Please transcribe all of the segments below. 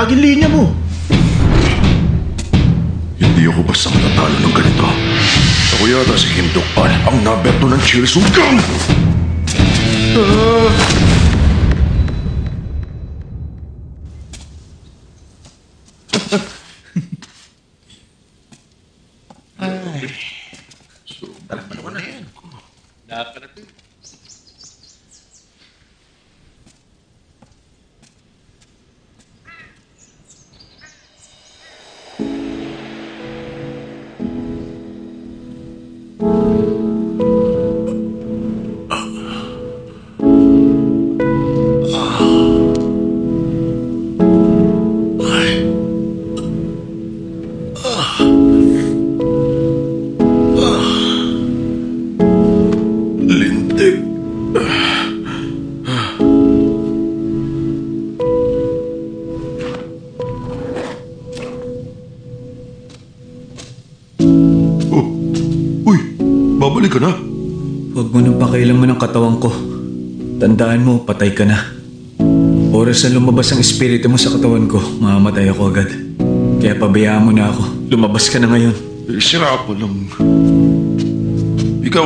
Laging linya mo. Hindi ako basta matatalo ng ganito. Ako yata si Kim Dokpal, ang number 2 ng Chilsugang! Lintik. Oh, uy, babalik ka na. Huwag mo nang pakialaman ng katawan ko. Tandaan mo, patay ka na. Oras na lumabas ang espiritu mo sa katawan ko, mamamatay ako agad. Kaya pabayaan mo na ako. Lumabas ka na ngayon. Sira po lang. Ikaw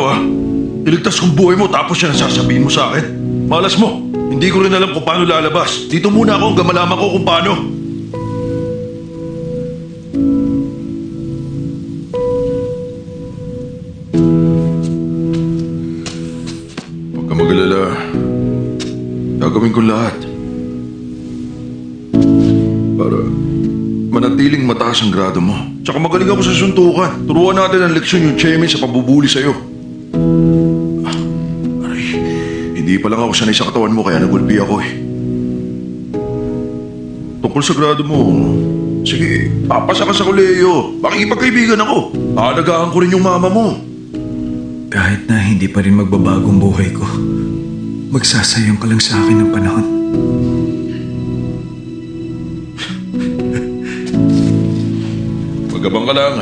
iligtas kong buhay mo tapos yan ang sasabihin mo sa akin. Malas mo, hindi ko rin alam kung paano lalabas. Dito muna ako hanggang malaman ko kung paano. Huwag ka mag-alala. Gagawin ko lahat. Para manatiling mataas ang grado mo. Tsaka magaling ako sa suntukan. Turuan natin ang leksyon yung Chemi sa pabubuli sa'yo. Aray, hindi pa lang ako sanay sa katawan mo kaya nagulpi ako eh. Tungkol sa grado mo, sige, papasa ka sa kolehiyo. Makikipagkaibigan ako. Aalagaan ko rin yung mama mo. Kahit na hindi pa rin magbabagong buhay ko, magsasayang ka lang sa akin ng panahon. Magabang ka lang.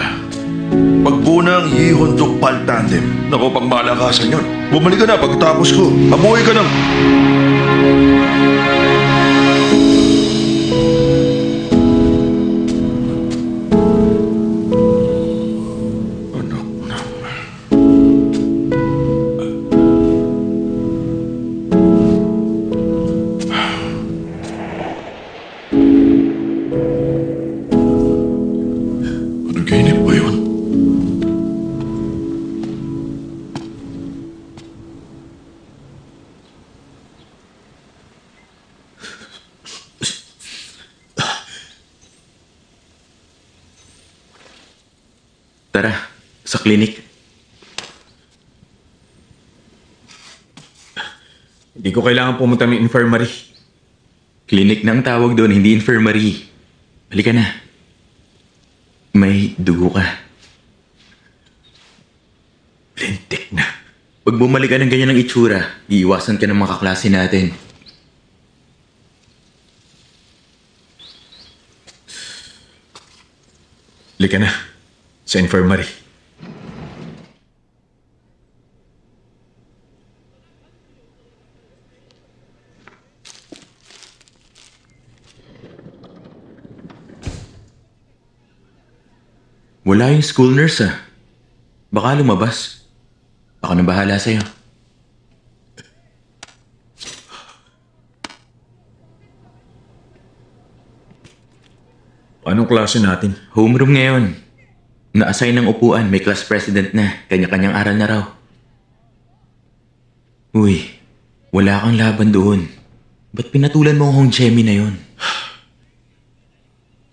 Pagbuo ng Yihon Dokpal Tandem. Naku, pang malakasan yun. Bumalik ka na pagkatapos ko. Mabuhay ka lang. Anak na. Panaginip ba yun? Tara, sa klinik. Hindi ko kailangan pumunta ng infirmary. Klinik na ang tawag doon, hindi infirmary. Halika na. May dugo ka. Lintik na. Pag bumalik ka ng ganyan ng itsura, iiwasan ka ng mga kaklase natin. Halika na. Sa infirmary. Wala yung school nurse Baka lumabas. Ako na bahala sa'yo. Anong klase natin? Homeroom ngayon. Na-assign ng upuan, may class president na. Kanya-kanyang aral na raw. Uy, wala kang laban doon. Ba't pinatulan mo ang Hong Chemi na yun?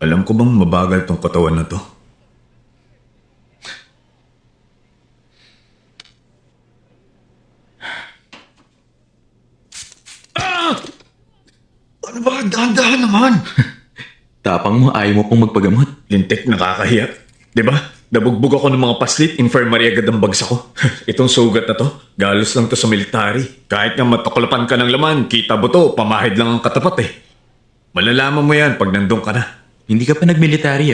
Alam ko bang mabagal tong katawan na to? Ano ba? Dahan-dahan naman. Tapang mo, ayaw mo pong magpagamot. Lintik, nakakahiya. Diba? Nabugbog ako ng mga paslit, infirmary agad ang bagsak ko. Itong sugat na to, galos lang to sa military. Kahit nga matuklapan ka ng laman, kita buto, pamahid lang ang katapat eh. Malalaman mo yan pag nandun ka na. Hindi ka pa nagmilitary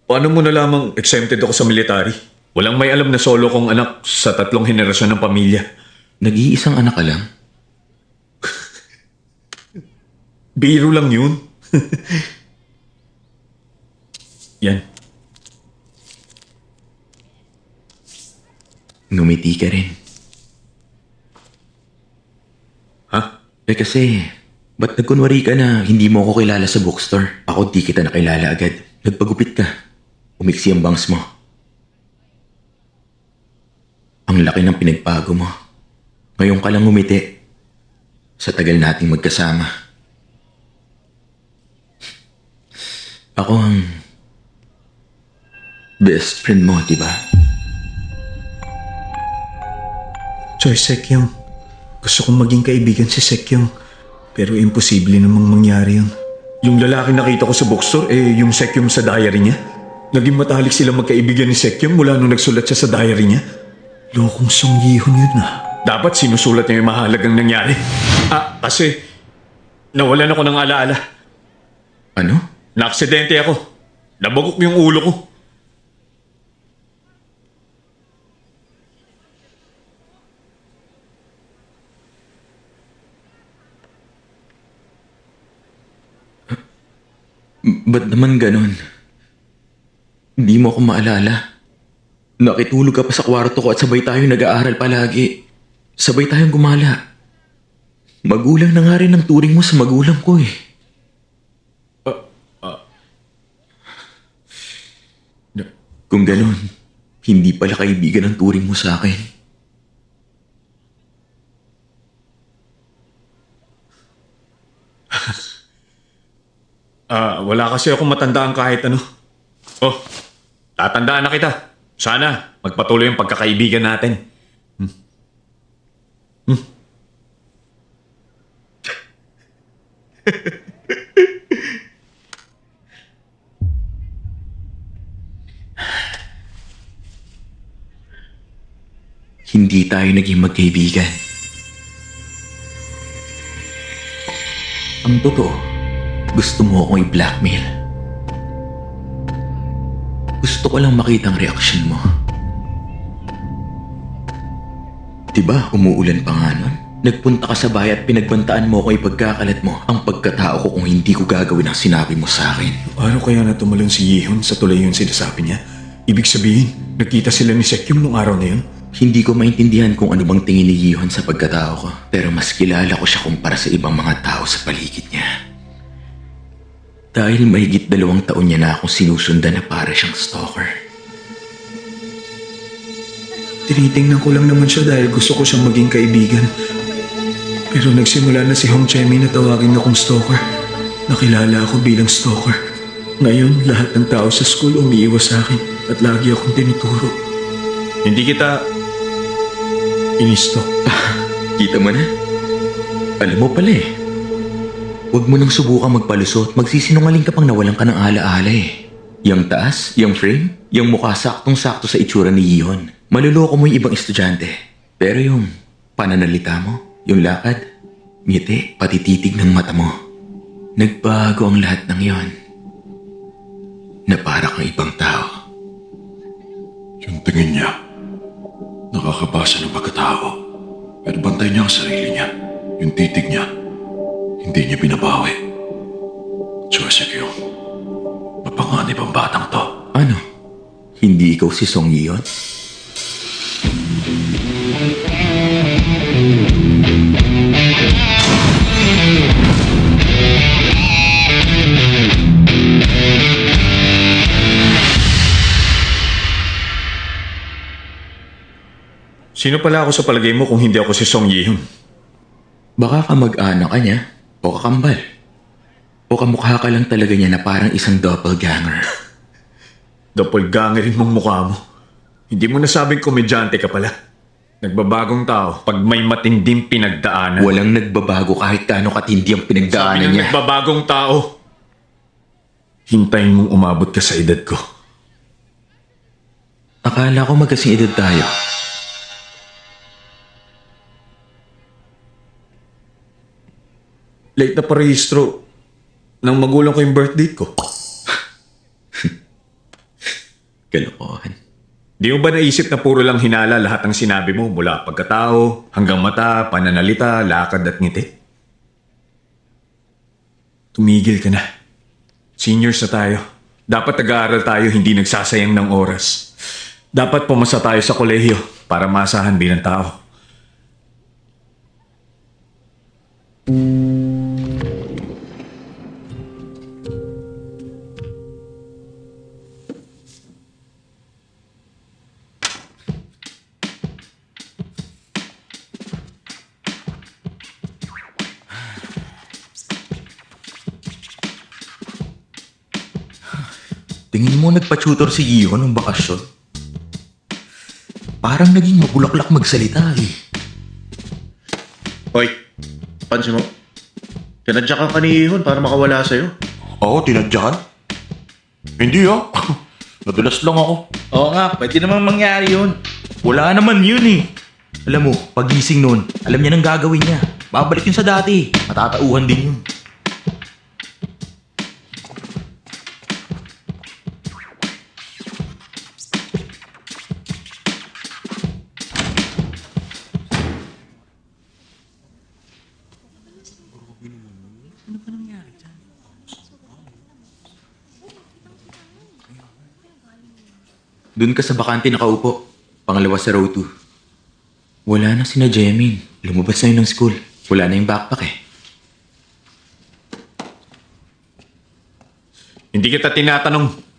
Paano mo nalamang exempted ako sa military? Walang may alam na solo kong anak sa 3 henerasyon ng pamilya. Nag-iisang anak ka lang? Biro lang yun. Yan. Ngumiti ka rin. Ha? Kasi, ba't nagkunwari ka na hindi mo ako kilala sa bookstore? Ako di kita nakilala agad. Nagpagupit ka. Umiksi ang bangs mo. Ang laki ng pinagbago mo. Ngayon ka lang ngumiti. Sa tagal nating magkasama. Ako ang best friend mo, di ba? Choy, Sekyong. Gusto kong maging kaibigan si Sekyong. Pero imposible namang mangyari yun. Yung lalaki nakita ko sa bookstore, yung Sekyong sa diary niya. Naging matalik sila magkaibigan ni Sekyong mula nung nagsulat siya sa diary niya. Lokong Song Yi-hun yun na. Dapat sinusulat niya yung mahalagang nangyari. Kasi nawalan ako ng alaala. Ano? Naaksidente ako. Nabagok yung ulo ko. Ba't naman ganon? Hindi mo ako maalala. Nakitulog ka pa sa kwarto ko at sabay tayong nag-aaral palagi. Sabay tayong gumala. Magulang na nga rin ang turing mo sa magulang ko eh. Kung ganon, hindi pala kaibigan ang turing mo sa akin. Wala kasi akong matandaan kahit ano. Oh, tatandaan na kita. Sana magpatuloy yung pagkakaibigan natin. Hindi tayo naging magkaibigan. Ang totoo, gusto mo akong i-blackmail. Gusto ko lang makita ang reaksyon mo. Diba, umuulan pa nga nun? Nagpunta ka sa bahay at pinagbantaan mo ako ipagkakalat mo ang pagkatao ko kung hindi ko gagawin ang sinabi mo sa akin. Paano kaya natumalon si Yihon sa tulay yung sinasabi niya? Ibig sabihin, nagkita sila ni Sekyung nung araw na yun? Hindi ko maintindihan kung ano bang tingin ni Yihon sa pagkatao ko. Pero mas kilala ko siya kumpara sa ibang mga tao sa paligid niya. Dahil mahigit 2 taon niya na akong sinusundan na para siyang stalker. Tinitingnan ko lang naman siya dahil gusto ko siyang maging kaibigan. Pero nagsimula na si Hong Chemi na tawagin akong stalker. Nakilala ako bilang stalker. Ngayon, lahat ng tao sa school umiiwas sa akin at lagi akong tinuturo. Hindi kita inistok. Kita mo na? Alam mo pala eh. Huwag mo nang subukang magpalusot. Magsisinungaling ka pang nawalan ka ng alaala eh. Yang taas, yang frame, yang mukha saktong-sakto sa itsura ni Yihon. Maluloko mo yung ibang estudyante. Pero yung pananalita mo, yung lakad, ngiti, pati titig ng mata mo. Nagbago ang lahat ng yon. Na para kang ibang tao. Yung tingin niya, nakakabasa ng pagkatao. Pero bantay niya ang sarili niya. Yung titig niya, hindi niya binabawi. Chosek yung mapanganib ang batang to. Ano? Hindi ikaw si Song Yi-hun? Sino pala ako sa palagay mo kung hindi ako si Song Yi-hun? Baka kamag-anak ka niya o kakambal. O kamukha ka lang talaga niya na parang isang doppelganger. Doppelgangerin mong mukha mo. Hindi mo nasabing komedyante ka pala. Nagbabagong tao pag may matinding pinagdaanan. Walang nagbabago kahit gaano katindi ang Sabi pinagdaanan ng niya. nagbabagong tao. Hintayin mong umabot ka sa edad ko. Akala ko magkasing edad tayo. Late na parehistro ng magulang ko yung birth date ko. Kalokohan. Di mo ba naisip na puro lang hinala lahat ng sinabi mo mula pagkatao, hanggang mata, pananalita, lakad at ngiti? tumigil ka na. Seniors na tayo. Dapat nag-aaral tayo, hindi nagsasayang ng oras. Dapat pumasa tayo sa kolehiyo para maasahan bilang tao. Tingin mo nagpa-tutor si Gio nung bakasyon? Parang naging mabulaklak magsalita eh. Hoy, pansin mo. Tinadya ka kanihon para makawala sa'yo. Oo, tinadyakan. Hindi ah. Nadulas lang ako. Oo nga, pwede namang mangyari yun. Wala naman yun eh. Alam mo, pagising nun, alam niya nang gagawin niya. Babalik yun sa dati. Matatauhan din yun. Doon ka sa bakante nakaupo. Pangalawa sa row 2. Wala na sina Jemin. Lumabas na yun ng school. Wala na yung backpack eh. Hindi kita tinatanong.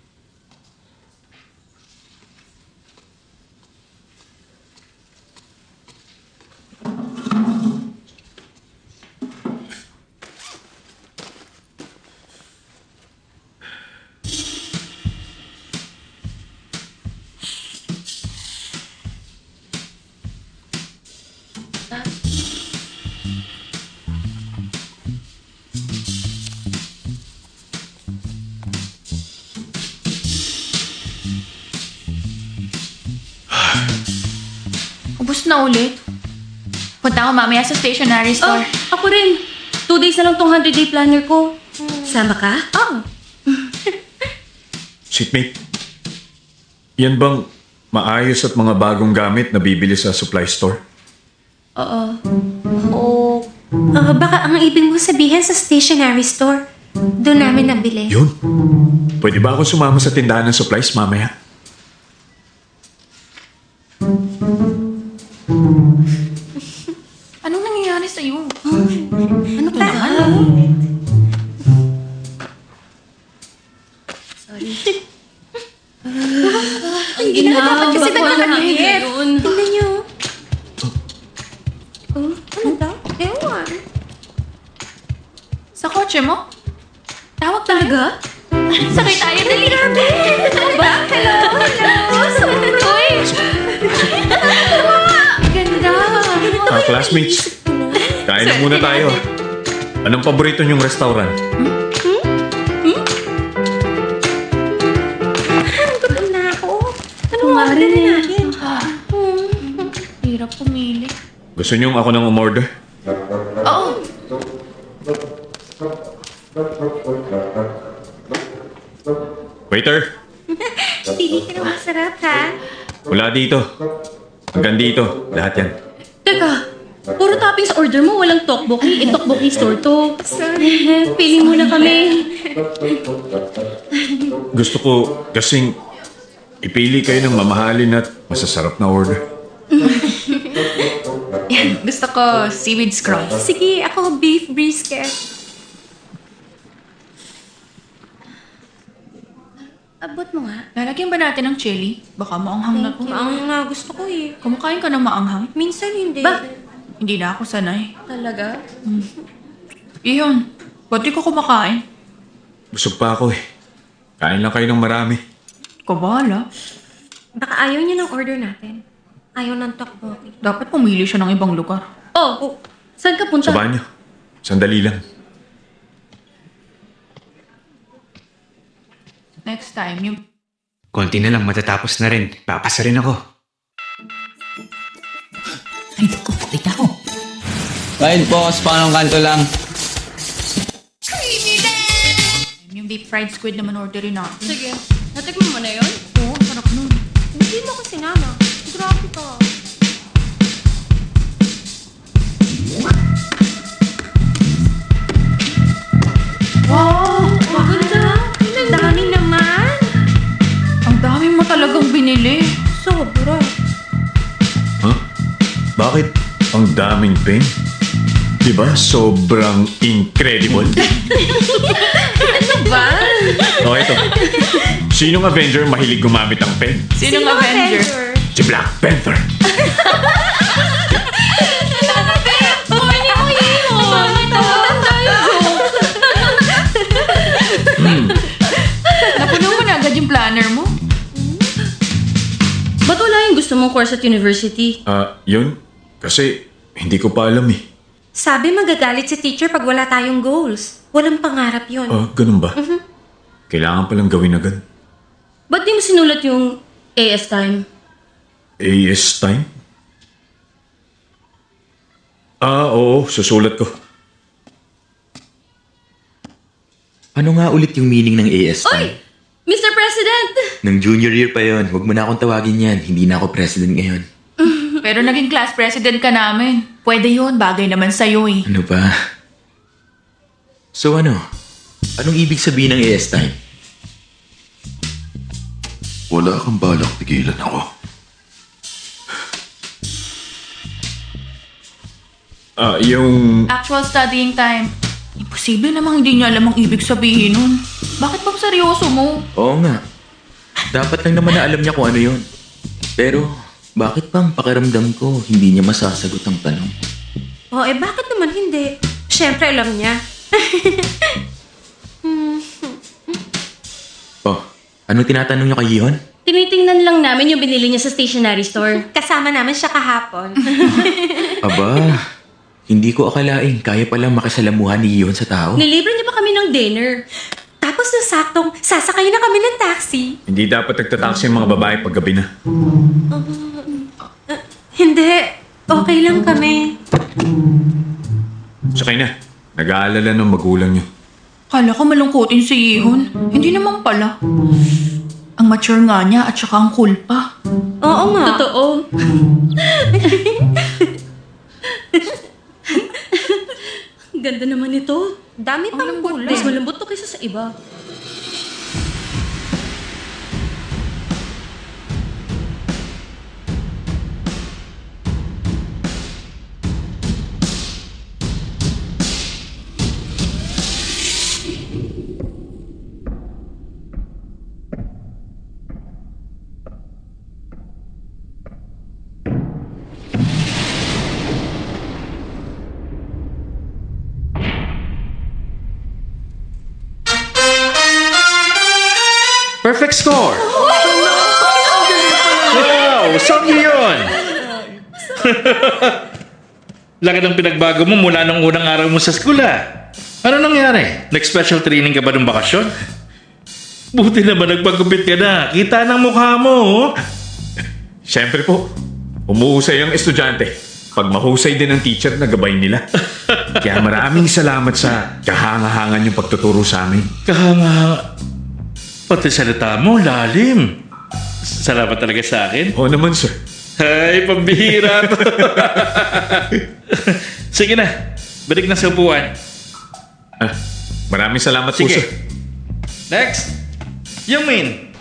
Ubus na ulit. Punta ako mamaya sa stationery store. Ako rin. 2 days na lang tong 100-day planner ko. Sama ka? Oh. Seatmate, yan bang maayos at mga bagong gamit na bibili sa supply store? Oo. Baka ang ibig mo sabihin sa stationery store. Doon namin nabili. Yun. Pwede ba ako sumama sa tindahan ng supplies mamaya? Anong nangyayari sa'yo? Ano ka? Ang dapat kasi baka nagkakahit. ganun. Tingnan niyo. Ano daw? Ewan. Sa kotse mo? Tawag tayo. Talaga? Sakay tayo. Dali na. Ano ba? Hello. Uy! Ganda. Classmates, kain na muna tayo. Anong paborito niyong restaurant? Gutom na ako. Ano nga rin natin? Hirap pumili. Gusto niyong ako nang umorder? Oo. Waiter, Pili ka ng masarap, ha? wala dito. Hanggang dito, lahat yan. Teka, puro toppings order mo, walang tteokbokki. Tteokbokki store to. Sorry. Pili muna kami. Gusto ko kasing ipili kayo ng mamahalin at masasarap na order. Gusto ko seaweed scroll. Sige, ako beef brisket. Abot mo nga. Lalagyan ba natin ng chili? Baka maanghang na to. Ang nga gusto ko eh. Kumakain ka ng maanghang? Minsan hindi. Ba? Hindi na ako sanay. Talaga? Iyon. Ba't di ko kumakain? Busog pa ako eh. Kain lang kayo ng marami. Kabala. Baka ayaw niya ng order natin. Ayaw ng tteokbokki. Dapat pumili siya ng ibang lugar. Oh, saan ka punta? Sa banyo. Sandali lang. Next time, yung... Konti na lang, matatapos na rin. Papasa rin ako. Ay, naku, kita ko. Kahit po, sa panong kanto lang. Yung deep fried squid naman orderin natin. Sige. Natikman mo na yun? Oo, sarap nun. Hindi mo ko sinama. Grabe ka. Wow! Bakit ang daming pen? Diba? Sobrang incredible. Ba? Okay, ito. Sinong Avenger mahilig gumamit ng pen? Sinong Avenger? Si Black Panther. Pumili mo yun! Takutan tayo! Napuno mo na agad yung planner mo? Ba't wala yung gusto mong course at university? Yun. Kasi hindi ko pa alam eh. Sabi magagalit si teacher pag wala tayong goals. Walang pangarap yun. Ganun ba? Kailangan palang gawin agad. Ba't di mo sinulat yung AS time? AS time? Oo. Susulat ko. Ano nga ulit yung meaning ng AS time? Oy! Mr. President! Nang junior year pa yon, huwag mo na akong tawagin yan. Hindi na ako president ngayon. Pero naging class president ka namin. Pwede yun, bagay naman sa'yo eh. Ano ba? So ano? Anong ibig sabihin ng AS time? Wala kang balak tigilan ako. Yung... Actual studying time. Imposible namang hindi niya alam ang ibig sabihin nun. Bakit bang seryoso mo? Oo nga. Dapat lang naman na alam niya kung ano yon. Pero, bakit bang pakiramdam ko hindi niya masasagot ang tanong? Bakit naman hindi? Siyempre alam niya. Anong tinatanong niyo kay Yihon? Tinitingnan lang namin yung binili niya sa stationery store. Kasama namin siya kahapon. Aba, hindi ko akalain kaya palang makisalamuhan ni Yihon sa tao. Nilibre niya pa kami ng dinner. Tapos na saktong, sasakay na kami ng taxi. Hindi dapat nagtataksi yung mga babae pag gabi na. Hindi. Okay lang kami. Sakay na. Nag-aalala ng magulang niyo. Kala ko malungkutin si Yihon. Hindi naman pala. Ang mature nga niya at saka ang cool pa. Oo nga. Totoo. Ganda naman ito. Dami pang kulay. Mas malambot to kaysa sa iba. Perfect score! Wow! Saan niyo yun? Laki ng pinagbago mo mula nung unang araw mo sa school Ano nangyari? Nag-special training ka ba ng bakasyon? Buti naman nagpagupit ka na. Kita ng mukha mo. Siyempre po, umuusay ang estudyante. Pag mahusay din ang teacher na gabay nila. Kaya maraming salamat sa kahangahangan yung pagtuturo sa amin. Kahanga. Pati salita mo, lalim. Salamat talaga sa akin. Oo naman, sir. Ay, pambihira to. Sige na, balik na sa upuan. Maraming salamat po, Sige. sir. Next, Yung Min.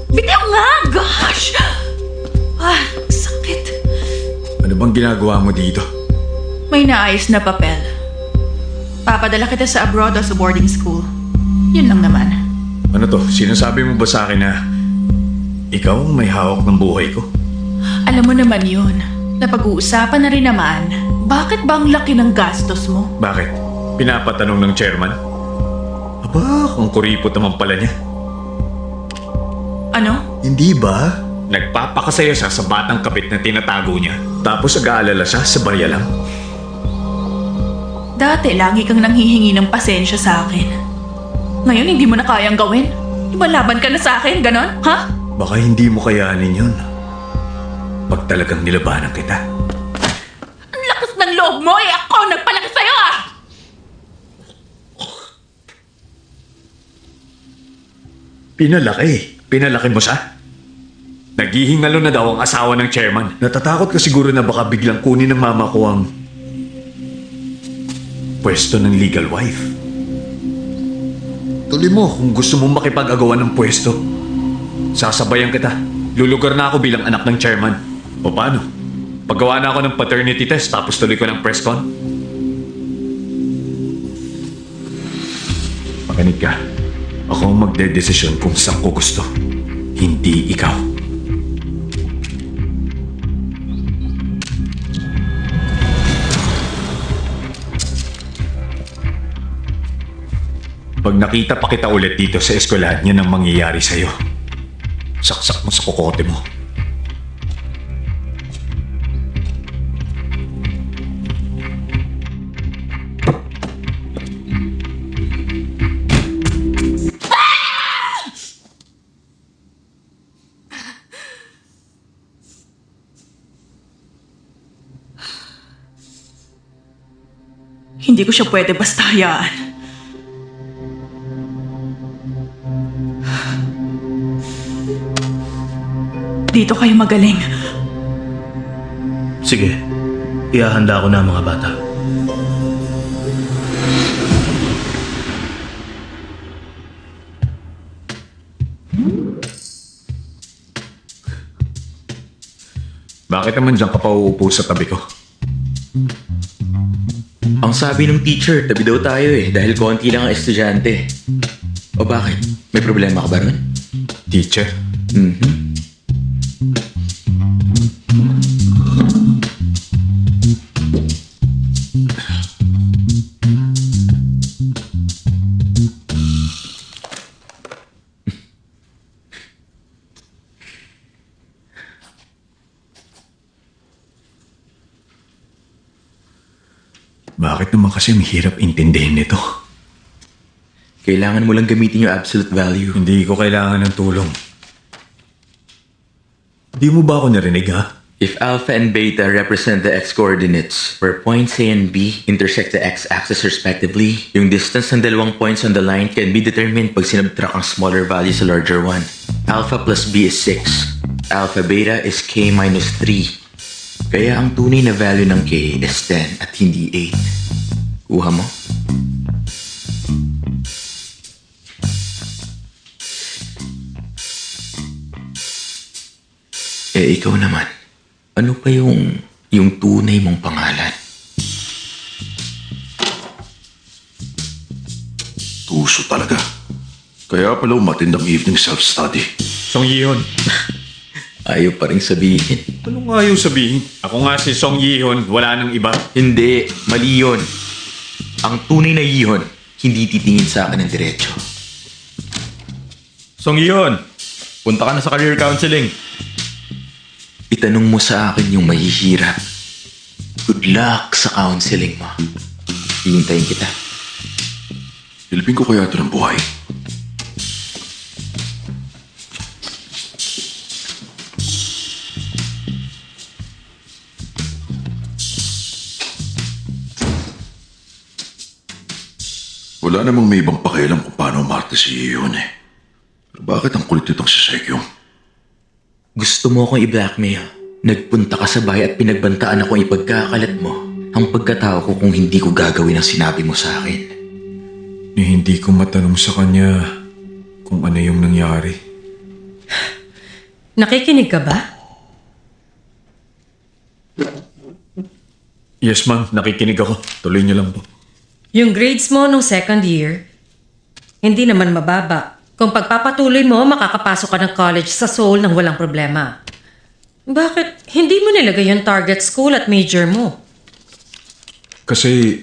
Bitaw nga! Gosh! Sakit. Ano bang ginagawa mo dito? May naayos na papel. Papadala kita sa abroad o sa boarding school. Yun lang naman. Ano to? Sinasabi mo ba sa akin na ikaw ang may hawak ng buhay ko? Alam mo naman yun. Napag-uusapan na rin naman. Bakit ba ang laki ng gastos mo? Bakit? Pinapatanong ng chairman? Aba, ang kuripot naman pala niya. Ano? Hindi ba? Nagpapakasaya siya sa batang kapit na tinatago niya. Tapos nag-aalala siya sa barya lang. Dati lagi kang nanghihingi ng pasensya sa akin. Ngayon hindi mo na kayang gawin? Lumalaban ka na sa akin, ganon? Ha? Baka hindi mo kayanin yun. Pag talagang nilabanan kita. Ang lakas ng loob mo eh! Ako nagpalaki sa'yo ah! Pinalaki. Pinalaki mo siya? Naghihingalo na daw ang asawa ng chairman. Natatakot ka siguro na baka biglang kunin ng mama ko ang pwesto ng legal wife. Tuloy mo kung gusto mong makipag-agawan ng pwesto. Sasabayan kita. Lulugar na ako bilang anak ng chairman. O paano? Paggawa na ako ng paternity test tapos tuloy ko ng press con? Makinig ka. Ako ang magdedesisyon kung saan ko gusto. Hindi ikaw. Pag nakita pa kita ulit dito sa eskwelahan, yan ang mangyayari sa'yo. Saksak mo sa kokote mo. Hindi ko siya pwede basta hayaan. Dito kayo magaling. Sige, ihahanda ko na ang mga bata. Bakit naman dyan ka pa uupo sa tabi ko? Ang sabi ng teacher, tabi daw tayo dahil konti lang ang estudyante. O bakit? May problema ka ba ron? Teacher? Mhm. Bakit naman kasi ang hirap intindihin nito? Kailangan mo lang gamitin yung absolute value. Hindi ko kailangan ng tulong. Di mo ba ako narinig, ha? If alpha and beta represent the x-coordinates, where points A and B intersect the x-axis respectively, yung distance ng dalawang points on the line can be determined pag sinubtract ang smaller value sa larger one. Alpha plus B is 6. Alpha beta is k minus 3. Kaya ang tunay na value ng k is 10 at hindi 8. Kuha mo? Ikaw naman. Ano pa yung tunay mong pangalan? Tuso talaga. Kaya pala matindang evening self-study. Song Yihon. Ayaw pa rin sabihin. Anong ayaw sabihin? Ako nga si Song Yihon, wala nang iba. Hindi, mali yun. Ang tunay na Yihon, hindi titingin sa akin ng diretsyo. Song Yihon, Punta ka na sa career counseling. Itanong mo sa akin yung mahihirap. Good luck sa counseling mo. Hihintayin kita. Silbing ko kaya ito ng buhay. Wala namang may ibang pakialam kung paano umarte si Iyon Pero bakit ang kulit nitong si Sekyong? Gusto mo akong i-blackmail. Nagpunta ka sa bahay at pinagbantaan akong ipagkakalat mo ang pagkatao ko kung hindi ko gagawin ang sinabi mo sa akin. hindi ko matanong sa kanya kung ano yung nangyari. Nakikinig ka ba? Yes, ma'am. Nakikinig ako. Tuloy niyo lang po. Yung grades mo nung second year, hindi naman mababa. Kung pagpapatuloy mo, makakapasok ka ng college sa Seoul nang walang problema. Bakit hindi mo nilagay yung target school at major mo? Kasi,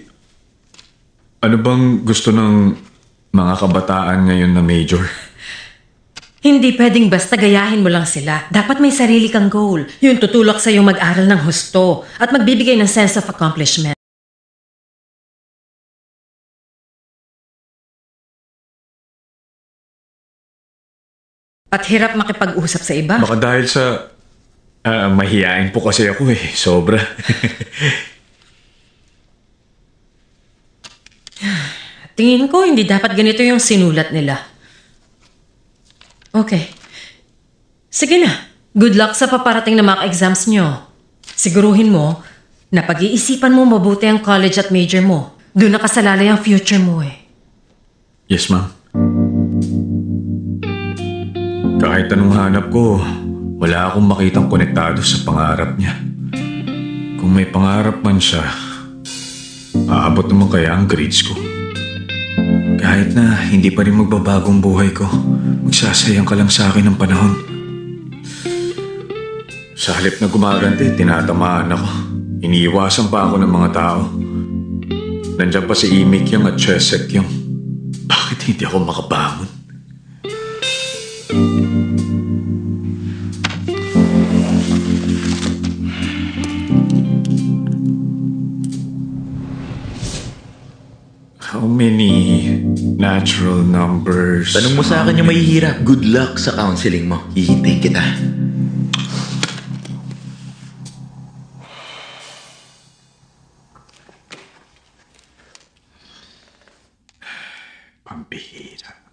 ano bang gusto ng mga kabataan ngayon na major? Hindi pwedeng basta gayahin mo lang sila. Dapat may sarili kang goal. Yung tutulak sa'yo mag-aral ng husto at magbibigay ng sense of accomplishment. At hirap makipag-usap sa iba. Baka dahil sa mahihain po kasi ako Sobra. Tingin ko hindi dapat ganito yung sinulat nila. Okay. Sige na. Good luck sa paparating na mock exams nyo. Siguruhin mo na pag-iisipan mo mabuti ang college at major mo. Doon nakasalalay ang future mo eh. Yes, ma'am. Kahit anong hanap ko, wala akong makitang konektado sa pangarap niya. Kung may pangarap man siya, aabot naman kaya ang grades ko. Kahit na hindi pa rin magbabagong buhay ko, magsasayang ka lang sa akin ng panahon. Sa halip na gumaganti, tinatamaan ako. Iniiwasan pa ako ng mga tao. Nandiyan pa si Imik Yang at Chesek Yang. Bakit hindi ako makabangon? How many natural numbers? Tanong mo sa akin yung mahihirap. Good luck sa counseling mo. Hihintayin kita. Pambihira.